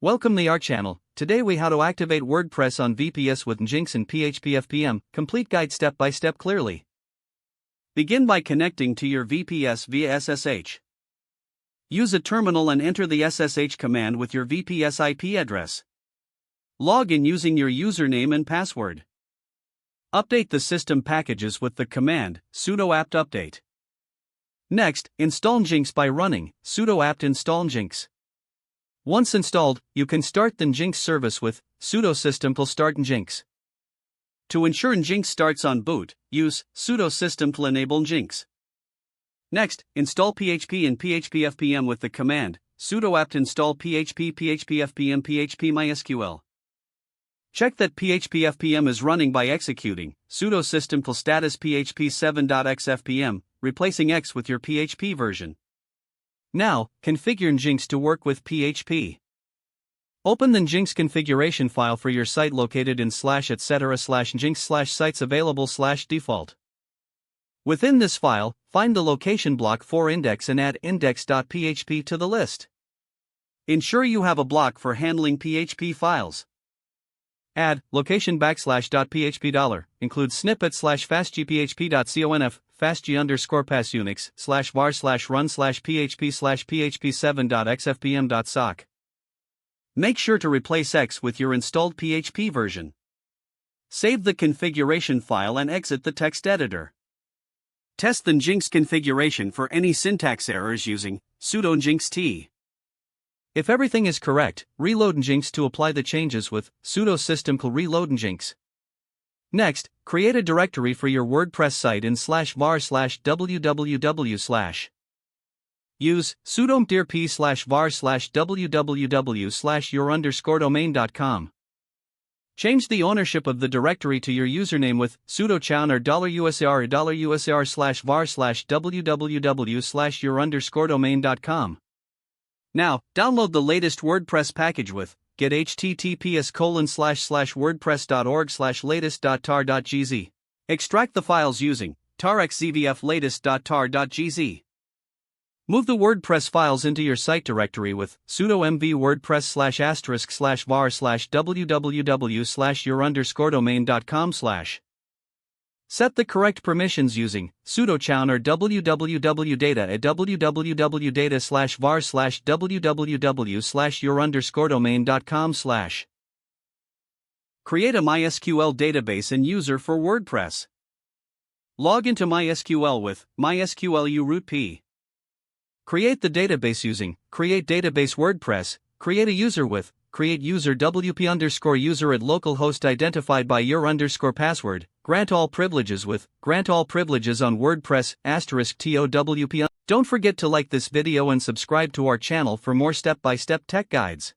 Welcome to our channel. Today we how to activate WordPress on VPS with Nginx and PHP-FPM. Complete guide step by step clearly. Begin by connecting to your VPS via SSH. Use a terminal and enter the SSH command with your VPS IP address. Log in using your username and password. Update the system packages with the command sudo apt update. Next, install Nginx by running sudo apt install Nginx. Once installed, you can start the Nginx service with sudo systemctl start Nginx. To ensure Nginx starts on boot, use sudo systemctl enable Nginx. Next, install PHP and PHP-FPM with the command sudo apt install PHP PHP-FPM PHP MySQL. Check that PHP-FPM is running by executing sudo systemctl status PHP 7.x-FPM, replacing X with your PHP version. Now, configure Nginx to work with PHP. Open the Nginx configuration file for your site located in /etc/Nginx/sites available/default. Within this file, find the location block for index and add index.php to the list. Ensure you have a block for handling PHP files. Add location \php$, include snippet/fastgphp.conf, fastg_pass unix /var/run/php/php7.xfpm.sock. Make sure to replace X with your installed PHP version. Save the configuration file and exit the text editor. Test the Nginx configuration for any syntax errors using sudo nginxt. If everything is correct, reload Nginx to apply the changes with sudo systemctl reload Nginx. Next, create a directory for your WordPress site in /var/www/. Use sudo mtrp /var/www/your_domain.com. Change the ownership of the directory to your username with sudo chown or $usr or $usr/var/www/your_domain.com. Now, download the latest WordPress package with get https://wordpress.org/latest.tar.gz. Extract the files using tar-xzvf latest.tar.gz. Move the WordPress files into your site directory with sudo mv wordpress/*var/www/your_domain.com/. Set the correct permissions using sudo chown or www.data at www.data/var/www/your_domain.com/. Create a MySQL database and user for WordPress. Log into MySQL with MySQL root p. Create the database using create database WordPress. Create a user with create user wp_user at localhost identified by your_password. Grant all privileges with grant all privileges on WordPress *TOWP. Don't forget to like this video and subscribe to our channel for more step-by-step tech guides.